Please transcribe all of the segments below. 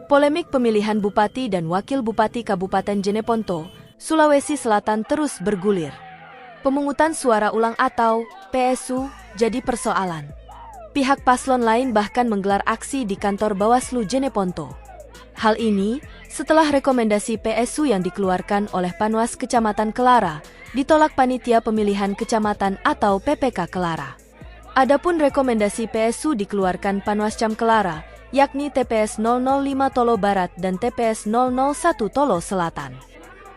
Polemik pemilihan Bupati dan Wakil Bupati Kabupaten Jeneponto, Sulawesi Selatan terus bergulir. Pemungutan suara ulang atau PSU jadi persoalan. Pihak paslon lain bahkan menggelar aksi di kantor Bawaslu Jeneponto. Hal ini setelah rekomendasi PSU yang dikeluarkan oleh Panwas Kecamatan Kelara ditolak Panitia Pemilihan Kecamatan atau PPK Kelara. Adapun rekomendasi PSU dikeluarkan Panwascam Kelara, yakni TPS 005 Tolo Barat dan TPS 001 Tolo Selatan.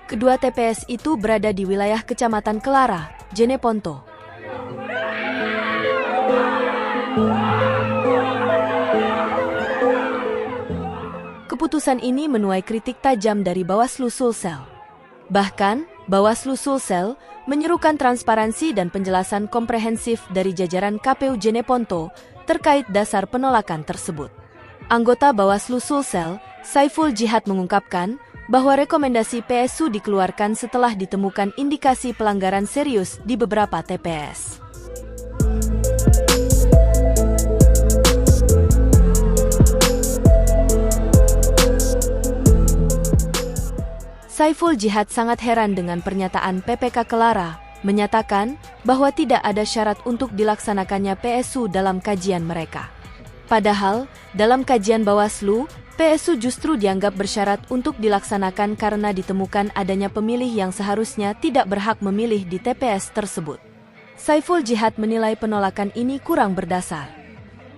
Kedua TPS itu berada di wilayah Kecamatan Kelara, Jeneponto. Keputusan ini menuai kritik tajam dari Bawaslu Sulsel. Bahkan, Bawaslu Sulsel menyerukan transparansi dan penjelasan komprehensif dari jajaran KPU Jeneponto terkait dasar penolakan tersebut. Anggota Bawaslu Sulsel, Saiful Jihad mengungkapkan bahwa rekomendasi PSU dikeluarkan setelah ditemukan indikasi pelanggaran serius di beberapa TPS. Saiful Jihad sangat heran dengan pernyataan PPK Kelara, menyatakan bahwa tidak ada syarat untuk dilaksanakannya PSU dalam kajian mereka. Padahal, dalam kajian Bawaslu, PSU justru dianggap bersyarat untuk dilaksanakan karena ditemukan adanya pemilih yang seharusnya tidak berhak memilih di TPS tersebut. Saiful Jihad menilai penolakan ini kurang berdasar.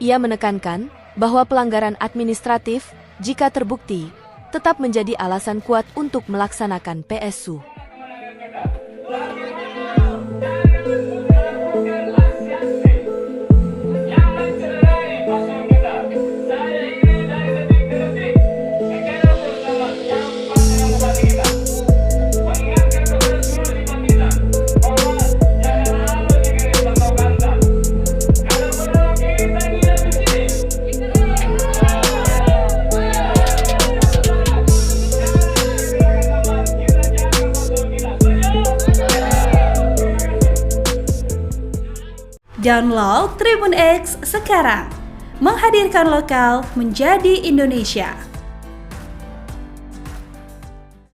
Ia menekankan bahwa pelanggaran administratif, jika terbukti, tetap menjadi alasan kuat untuk melaksanakan PSU. Download Tribun X sekarang, menghadirkan lokal menjadi Indonesia.